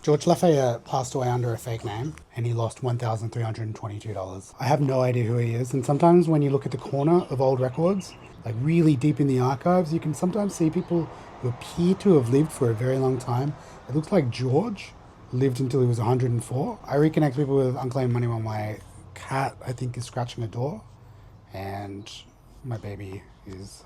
George Lafayette passed away under a fake name and he lost $1,322. I have no idea who he is, and sometimes when you look at the corner of old records, like really deep in the archives, you can sometimes see people who appear to have lived for a very long time. It looks like George lived until he was 104. I reconnect people with unclaimed money while my cat, I think, is scratching a door and my baby is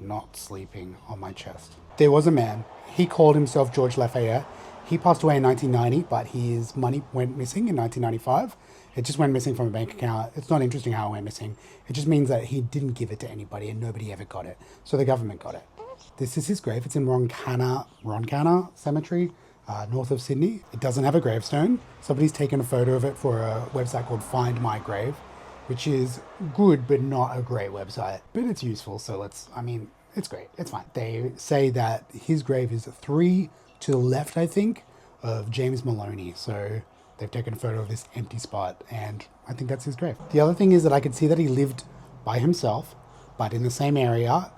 not sleeping on my chest. There was a man. He called himself George Lafayette. He passed away in 1990, but his money went missing in 1995. It just went missing from a bank account. It's not interesting how it went missing. It just means that he didn't give it to anybody and nobody ever got it. So the government got it. This is his grave. It's in Roncana Cemetery, north of Sydney. It doesn't have a gravestone. Somebody's taken a photo of it for a website called Find My Grave, which is good, but not a great website. But it's useful, so it's great. It's fine. They say that his grave is 3 to the left, I think, of James Maloney. So they've taken a photo of this empty spot, and I think that's his grave. The other thing is that I could see that he lived by himself, but in the same area,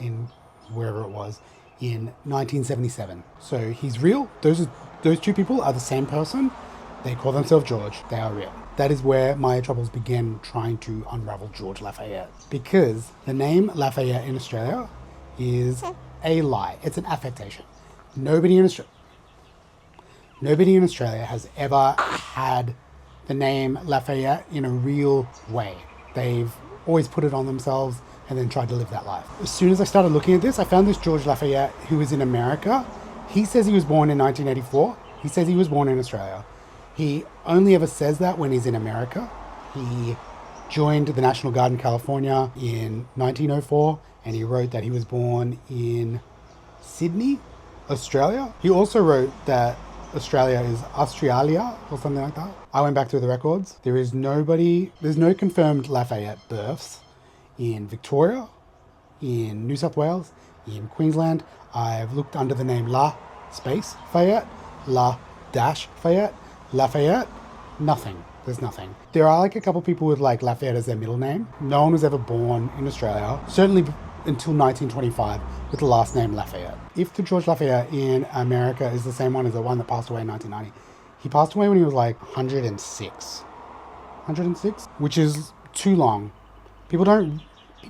in wherever it was, in 1977. So he's real. Those two people are the same person. They call themselves George. They are real. That is where my troubles began trying to unravel George Lafayette, because the name Lafayette in Australia is a lie. It's an affectation. Nobody in Australia has ever had the name Lafayette in a real way. They've always put it on themselves and then tried to live that life. As soon as I started looking at this, I found this George Lafayette who is in America. He says he was born in 1984. He says he was born in Australia. He only ever says that when he's in America. He joined the National Guard in California in 1904, and he wrote that he was born in Sydney, Australia. He also wrote that Australia is Australia or something like that. I went back through the records. There's no confirmed Lafayette births in Victoria, in New South Wales, in Queensland. I've looked under the name Fayette, Fayette, Lafayette, nothing. There's nothing. There are like a couple people with like Lafayette as their middle name. No one was ever born in Australia, certainly until 1925, with the last name Lafayette. If the George Lafayette in America is the same one as the one that passed away in 1990, he passed away when he was like 106. 106? Which is too long. People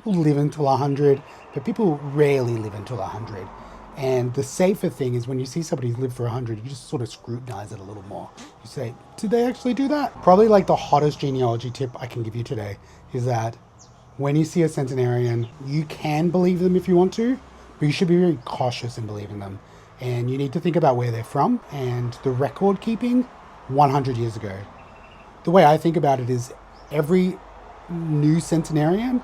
live until 100, but people rarely live until 100. And the safer thing is when you see somebody who's lived for 100, you just sort of scrutinize it a little more. You say, did they actually do that? Probably like the hottest genealogy tip I can give you today is that when you see a centenarian, you can believe them if you want to, but you should be very cautious in believing them. And you need to think about where they're from and the record keeping 100 years ago. The way I think about it is every new centenarian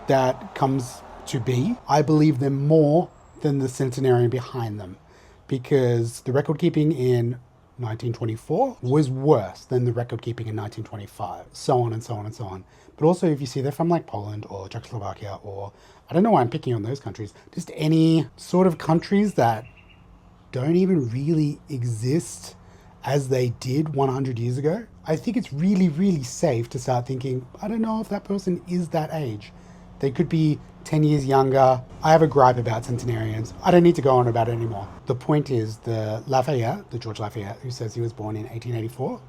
that comes to be, I believe them more than the centenarian behind them, because the record keeping in 1924 was worse than the record keeping in 1925, so on and so on and so on. But also if you see they're from like Poland or Czechoslovakia, or I don't know why I'm picking on those countries, just any sort of countries that don't even really exist as they did 100 years ago, I think it's really, really safe to start thinking, I don't know if that person is that age. They could be 10 years younger. I have a gripe about centenarians. I don't need to go on about it anymore. The point is the George Lafayette, who says he was born in 1884,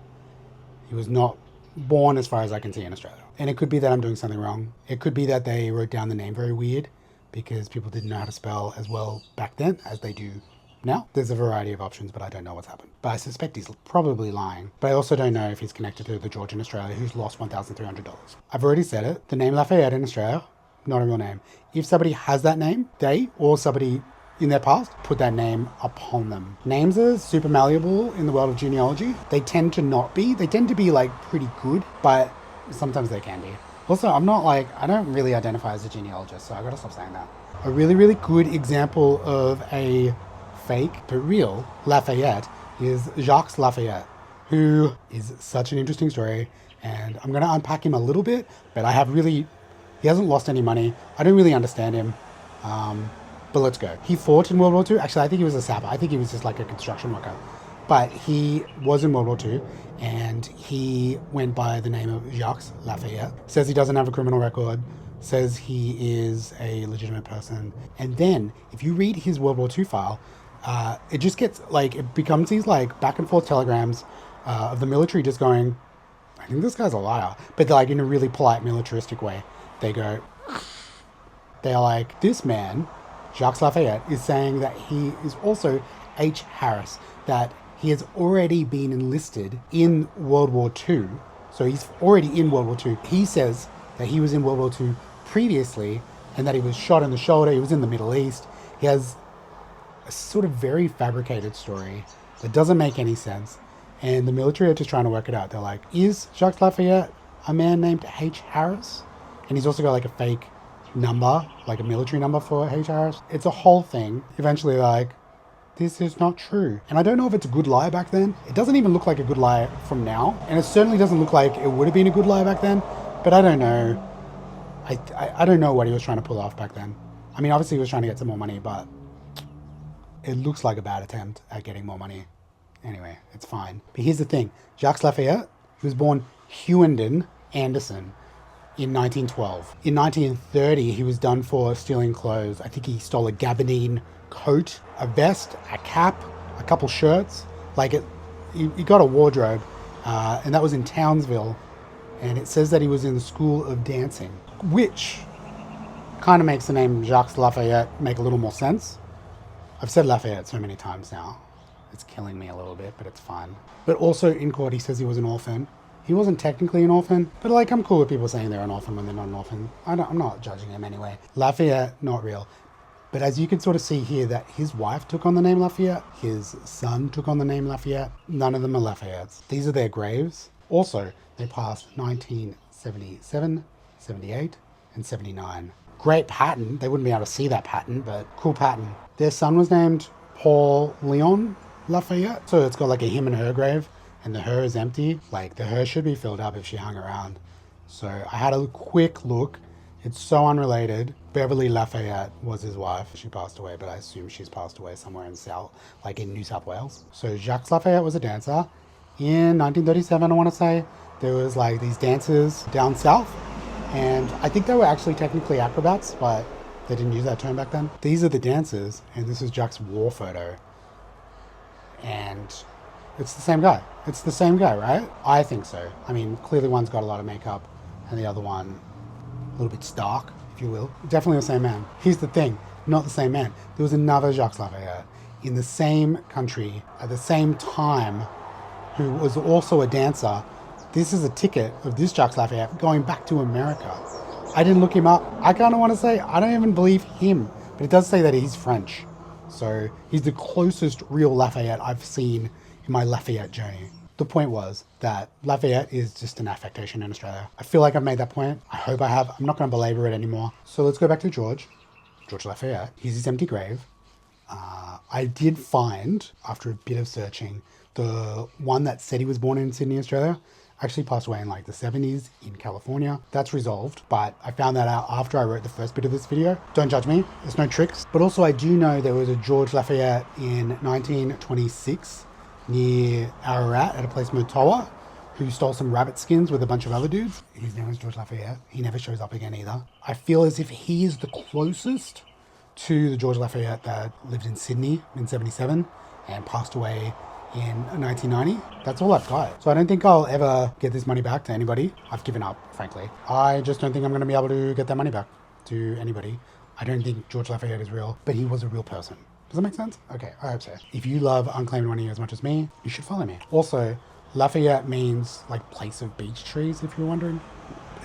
he was not born as far as I can see in Australia. And it could be that I'm doing something wrong. It could be that they wrote down the name very weird because people didn't know how to spell as well back then as they do now. There's a variety of options, but I don't know what's happened. But I suspect he's probably lying. But I also don't know if he's connected to the George in Australia who's lost $1,300. I've already said it. The name Lafayette in Australia, not a real name. If somebody has that name, they or somebody in their past put that name upon them. Names are super malleable in the world of genealogy. They tend to not be. They tend to be like pretty good, but sometimes they can be. Also, I don't really identify as a genealogist, so I gotta stop saying that. A really, really good example of a fake but real Lafayette is Jacques Lafayette, who is such an interesting story, and I'm gonna unpack him a little bit, but he hasn't lost any money. I don't really understand him, but let's go. He fought in World War II. Actually, I think he was a sapper. I think he was just like a construction worker. But he was in World War II, and he went by the name of Jacques Lafayette. Says he doesn't have a criminal record, says he is a legitimate person. And then, if you read his World War II file, It just gets like, it becomes these like back and forth telegrams of the military just going, I think this guy's a liar, but like in a really polite militaristic way. They're like, this man, Jacques Lafayette, is saying that he is also H. Harris, that he has already been enlisted in World War II. So he's already in World War II. He says that he was in World War II previously and that he was shot in the shoulder. He was in the Middle East. He has a sort of very fabricated story that doesn't make any sense. And the military are just trying to work it out. They're like, is Jacques Lafayette a man named H. Harris? And he's also got like a fake number, like a military number for H. Harris. It's a whole thing. Eventually they're like, this is not true. And I don't know if it's a good lie back then. It doesn't even look like a good lie from now. And it certainly doesn't look like it would have been a good lie back then. But I don't know. I don't know what he was trying to pull off back then. I mean, obviously he was trying to get some more money, but it looks like a bad attempt at getting more money. Anyway, it's fine. But here's the thing. Jacques Lafayette, he was born Hughenden Anderson in 1912. In 1930, he was done for stealing clothes. I think he stole a gabardine coat, a vest, a cap, a couple shirts. Like he got a wardrobe, and that was in Townsville. And it says that he was in the School of Dancing, which kind of makes the name Jacques Lafayette make a little more sense. I've said Lafayette so many times now. It's killing me a little bit, but it's fine. But also in court, he says he was an orphan. He wasn't technically an orphan, but like I'm cool with people saying they're an orphan when they're not an orphan. I'm not judging him anyway. Lafayette, not real. But as you can sort of see here that his wife took on the name Lafayette, his son took on the name Lafayette. None of them are Lafayettes. These are their graves. Also, they passed 1977, 78, and 79. Great pattern. They wouldn't be able to see that pattern, but cool pattern. Their son was named Paul Leon Lafayette. So it's got like a him and her grave, and the her is empty. Like the her should be filled up if she hung around. So I had a quick look. It's so unrelated. Beverly Lafayette was his wife. She passed away, but I assume she's passed away somewhere in like in New South Wales. So Jacques Lafayette was a dancer. In 1937, I want to say, there was like these dancers down south. And I think they were actually technically acrobats, but they didn't use that term back then. These are the dancers, and this is Jacques' war photo. And it's the same guy. It's the same guy, right? I think so. I mean, clearly one's got a lot of makeup, and the other one a little bit stark, if you will. Definitely the same man. Here's the thing, not the same man. There was another Jacques Lafayette in the same country at the same time who was also a dancer. This is a ticket of this Jacques Lafayette going back to America. I didn't look him up. I kind of want to say, I don't even believe him, but it does say that he's French. So he's the closest real Lafayette I've seen in my Lafayette journey. The point was that Lafayette is just an affectation in Australia. I feel like I've made that point. I hope I have. I'm not going to belabor it anymore. So let's go back to George Lafayette. Here's his empty grave. I did find, after a bit of searching, the one that said he was born in Sydney, Australia, actually passed away in like the 70s in California. That's resolved, but I found that out after I wrote the first bit of this video. Don't judge me, there's no tricks. But also I do know there was a George Lafayette in 1926 near Ararat at a place Motoa who stole some rabbit skins with a bunch of other dudes. His name was George Lafayette. He never shows up again either. I feel as if he is the closest to the George Lafayette that lived in Sydney in 77 and passed away in 1990. That's all I've got. So I don't think I'll ever get this money back to anybody. I've given up, frankly. I just don't think I'm going to be able to get that money back to anybody. I don't think George Lafayette is real, but he was a real person. Does that make sense? Okay, I hope so. If you love Unclaimed Money as much as me, you should follow me. Also, Lafayette means like place of beech trees, if you're wondering.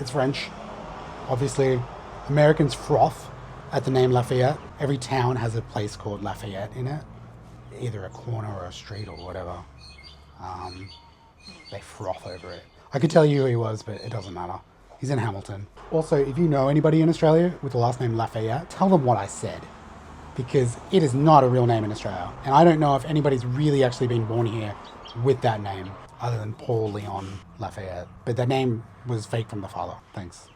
It's French. Obviously, Americans froth at the name Lafayette. Every town has a place called Lafayette in it. Either a corner or a street or whatever. They froth over it. I could tell you who he was, but it doesn't matter. He's in Hamilton. Also, if you know anybody in Australia with the last name Lafayette, tell them what I said. Because it is not a real name in Australia. And I don't know if anybody's really actually been born here with that name, other than Paul Leon Lafayette. But that name was fake from the father. Thanks.